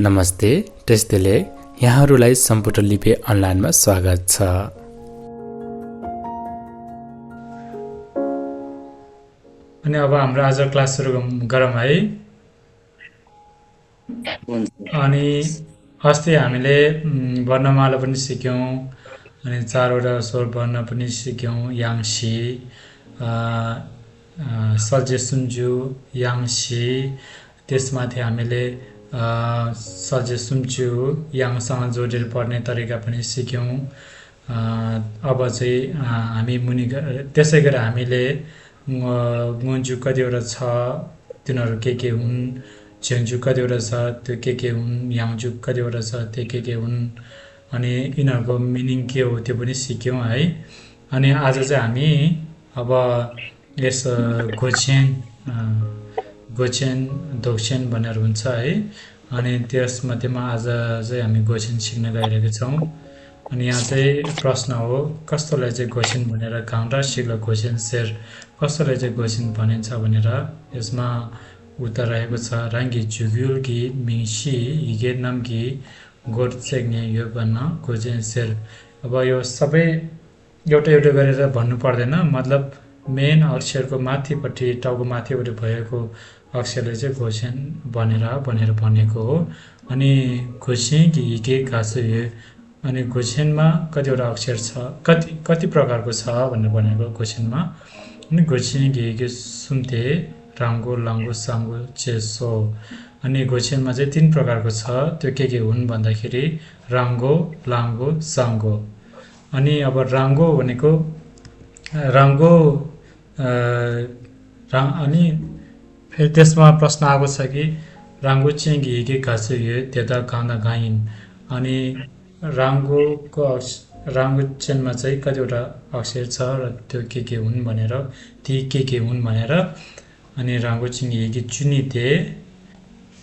नमस्ते, टेस्टले यहाँहरूलाई सम्पुट लिपि अनलाइनमा स्वागत छ। अनि अब हाम्रो आज क्लास सुरु गरौँ है। अनि अस्ति हामीले वर्णमाला पनि सिक्यौं, अनि चारवटा स्वर वर्ण पनि सिक्यौं, याङसी, सल्जे सुन्जु, याङसी। त्यसमाथि हामीले सल्जे सुन्जु याङसँग जोडेर पढ्ने तरिका पनि सिक्यौं। अब चाहिँ हामी मुनि त्यसै गरी हामीले गुन्जु कतिवटा छ, तिनीहरू के हुन्, झ्याङजु कतिवटा छ, त्यो के हुन्, याङजु कतिवटा छ, त्यो के हुन्, अनि यिनीहरूको मिनिङ के हो त्यो पनि सिक्यौँ है। अनि आज चाहिँ हामी अब यस गोछेन दोक्सेन भनेर हुन्छ है। अनि त्यसमध्येमा आज चाहिँ हामी गोछेन सिक्न गइरहेका छौँ। अनि यहाँ चाहिँ प्रश्न हो, कस्तोलाई चाहिँ गोछेन भनेर काउन्टर सिक्ल गोछेन शेर कस्तोलाई चाहिँ गोछेन भनिन्छ भनेर यसमा उत्तर रहेको छ। राङ्गी जुग्युल्की मिङसी हिगे नम्की गोड चेक्ने यो भन्न गोछेन शेर। अब यो सबै एउटा एउटा गरेर भन्नु पर्दैन, मतलब मेन अक्षरको माथिपट्टि टाउको माथिपट्टि भएको अक्षरले चाहिँ गोछेन भनेर भनेको हो। अनि घोसे कि हिगे घाँसो यो, अनि गोछेनमा कतिवटा अक्षर छ, कति प्रकारको छ भनेर भनेको गोछेनमा। अनि घोसे कि हिगे सुन्थे राङ्गो लाङ्गो साङ्गो चेसो। अनि गोछेनमा चाहिँ 3 प्रकारको छ, त्यो के हुन् भन्दाखेरि राङ्गो लाङ्गो साङ्गो। अनि अब राङ्गो भनेको राङ्गो अनि फेरि त्यसमा प्रश्न आएको छ कि राङ्गो चाहिँ हिगे घाँसो यो त्यता काँदा गाइन्। अनि राङ्गो चेनमा चाहिँ कतिवटा अक्षर छ र त्यो के हुन् भनेर, ती के हुन् भनेर। अनि राङ्गो चाहिँ हिगे चुनिते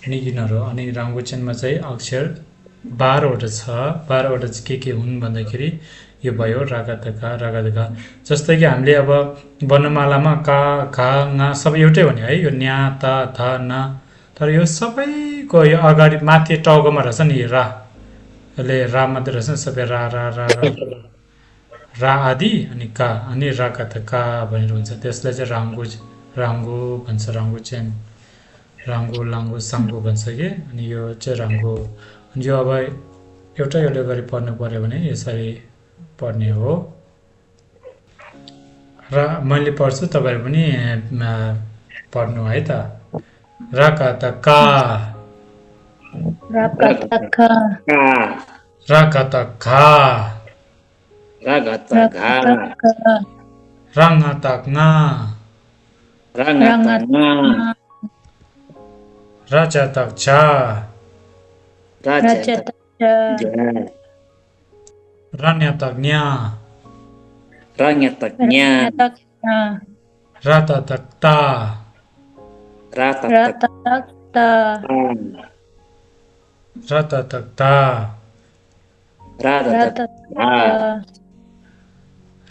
अनि यिनीहरू। अनि राङ्गो चेनमा चाहिँ अक्षर 12वटा छ, 12वटा चाहिँ के हुन् भन्दाखेरि यो भयो रागा जस्तै कि हामीले अब वर्णमालामा का खा ङा सबै एउटै हो नि है, यो न्या ता था ना। तर यो सबैको यो अगाडि माथि टाउकोमा रहेछ नि रा, यसले रा मात्रै रहेछ नि, सबै रा आदि अनि का, अनि राका त का भनेर हुन्छ। त्यसलाई चाहिँ राङ्गो भन्छ, राङ्गो चेन, राङ्गो लाङ्गो साङ्गो भन्छ कि। अनि यो चाहिँ राङ्गो। अनि यो अब एउटा गरी पढ्नु पर्यो भने यसरी पढ्ने हो। र मैले पढ्छु, तपाईँहरू पनि पढ्नु है त। राका त का, राका त खा, राङा त ङा, राजा त झा, रान्या त न्या, राता त ता, राता त ता,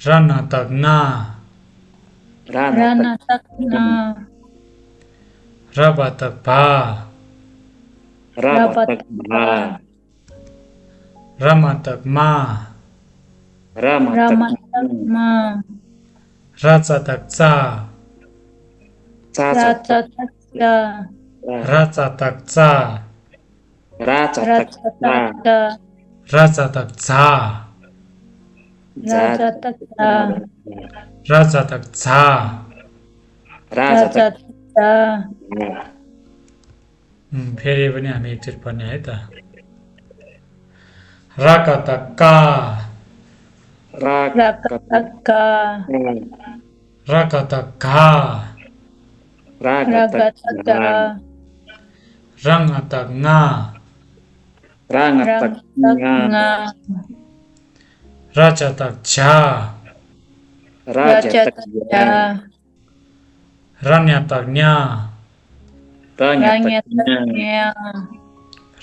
राना त ना, राबा त भा, रामा त मा, राचा त चा, राचा त चा, राचा त झा, राजा त झा। फेरि पनि हामी एकचोटि पढ्ने है त। राका त का, राका त घा, राङा त ङा, राजा त झा, रान्या त न्या,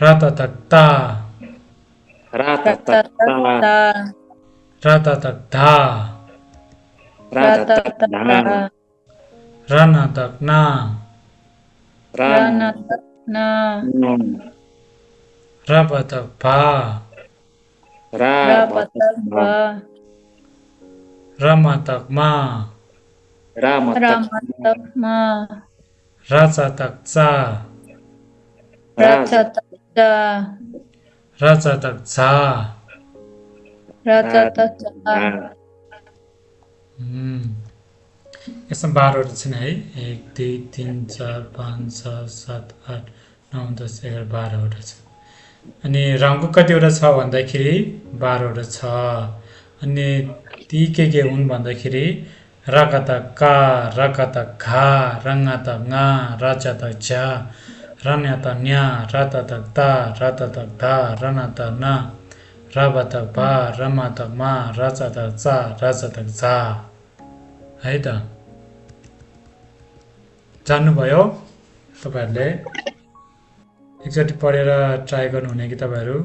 राता त ता, राता त धा, राना त ना, र बतक भा रा र भतक बतक भा भ र मतक मा रा र मतक मतक म र चतक चा र रा चतक च र चतक झा र रा चतक च झा हुँ। यसमा 12वटा छन् है 1 2 3 4 5 6 7 8 9 10 11 12वटा छ अनि रङको कतिवटा छ भन्दाखेरि 12वटा छ अनि ती के हुन् भन्दाखेरि रकत का रकत घा रङ्गत ङा रचत झ रन्यत न्या रतत ता रतत धा रनत न रबत भा रमत मा रचत चा रचत झा है त जान्नुभयो तपाईँहरूले एकचोटि पढेर ट्राई गर्नुहुने कि तपाईँहरू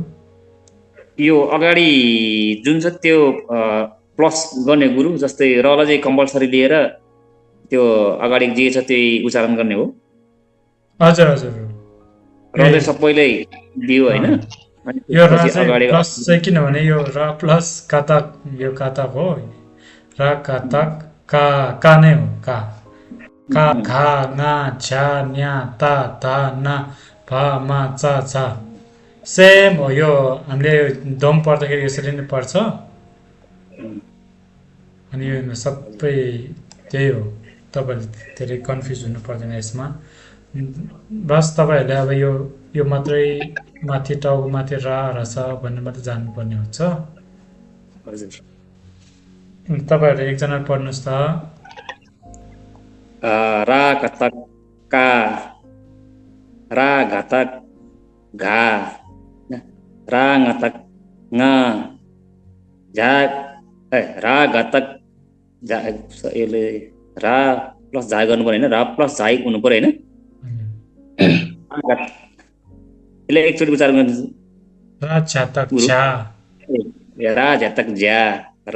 यो अगाडि जुन छ त्यो प्लस गर्ने गुरु जस्तै रलाई चाहिँ कम्पलसरी लिएर त्यो अगाडि जे छ त्यही उच्चारण गर्ने हो हजुर हजुर ए रले सबैलाई दियो होइन अँ। अनि यो र त्यसपछि चाहिँ अगाडि प्लस चाहिँ किनभने यो र प्लस कातक यो कातक हो र कातक का नै हो का घा ङा झ्या न्या ता धा ना भा मा चा छा सेम हो यो हामीले दम पर्दाखेरि यसरी नै पर्छ अनि यो सबै त्यही हो तपाईँले धेरै कन्फ्युज हुनु पर्दैन यसमा बस तपाईँहरूले अब यो मात्रै माथि टाउको माथि रा रहेछ भन्ने मात्रै जान्नुपर्ने हुन्छ हजुर तपाईँहरूले एकजना पढ्नुहोस् त रा घतक का रा घतक घा रा घतक ङा झा रा घतक झा यसले रा प्लस झा गर्नु पर्यो होइन रा प्लस झा हुनु पर्यो होइन यसले एकचोटि उच्चारण गर्नु रा झ्यातक गुरु झ्या रा झ्यातक झ्या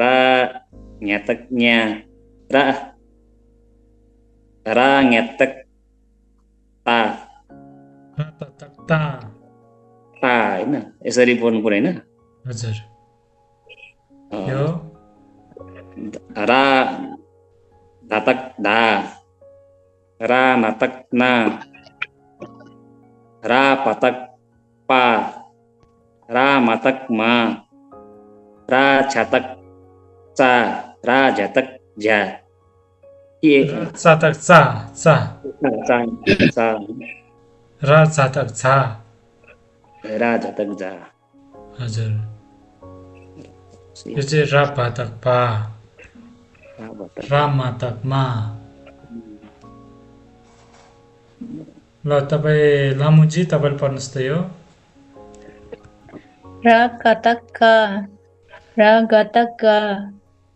रा न्यातक न्या रा रा न्यातक ता र ततक ता ता होइन यसरी बोल्नु पर्यो होइन हजुर यो रा धातक धा रा नातक ना रा पतक पा रा मातक मा रा छातक चा रा झ्यातक झ्या के र चातक चा चा चा चा र चातक झा रा झ्यातक झा हजुर यो चाहिँ र पातक पा रा भतक र मातक मा ल तपाईँ लामुजी तपाईँले पढ्नुहोस् त यो र कतक क र गतक ग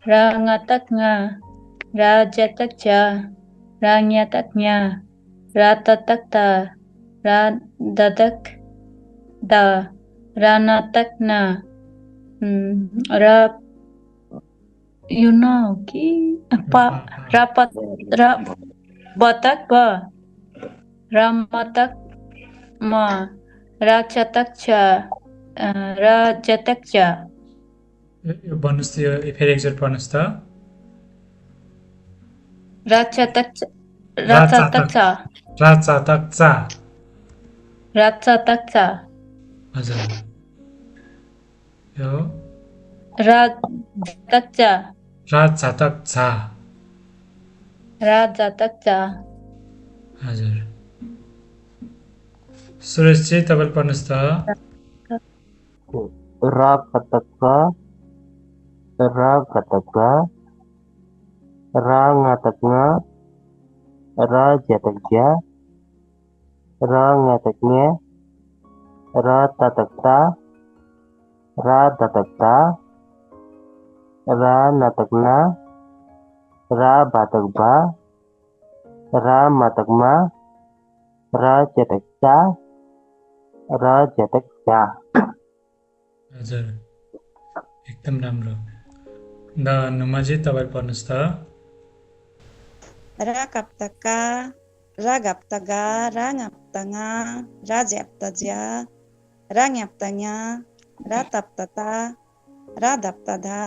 र ngतक ङ र जतक ज र न्यतक न्या र ततक त र दतक द र नतक न र यो न हो कि प र र बतक ब र मतक म र चतक छ र जतक च यो भन्नुहोस् त यो फेरि एकचोटि पढ्नुहोस् त र चतक छ र रा चतक छ चातक चा र चतक छ हजुर यो र जतक च रा चातक झा र जतक च हजुर सुरेशजी तपाईँले पढ्नुहोस् त रा घतक रा घतक रा ngतक ङा रा झ्यातक झ्या रा ngतक न्या रा ततक ता रा दतक ता रा नतक ना रा भातक भा रा मातक मा रा झ्यातक चा रा झ्यातक झा हजुर एकदम राम्रो ल नुमाजी तपाईँ पढ्नुहोस् त Ra kaptaka, ra gaptaga, ra ngaptanga, ra japtaja, रा न्याप्ता न्या रा ताप्ता ता रा दाप्ता धा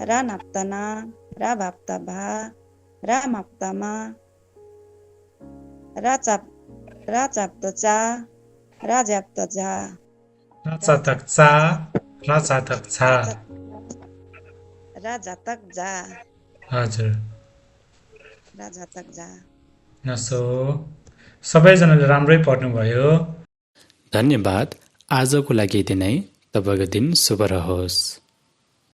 रा नाप्ता ना रा भाप्ता भा रा माप्ता मा रा चाप्ता चा रा ज्याप्ता जा रा चातक चा रा चातक छा रा जातक जा हजुर रा जातक जा नसो सबैजनाले राम्रै पढ्नुभयो धन्यवाद। आजको लागि यति नै। तपाईँको दिन शुभ रहोस्।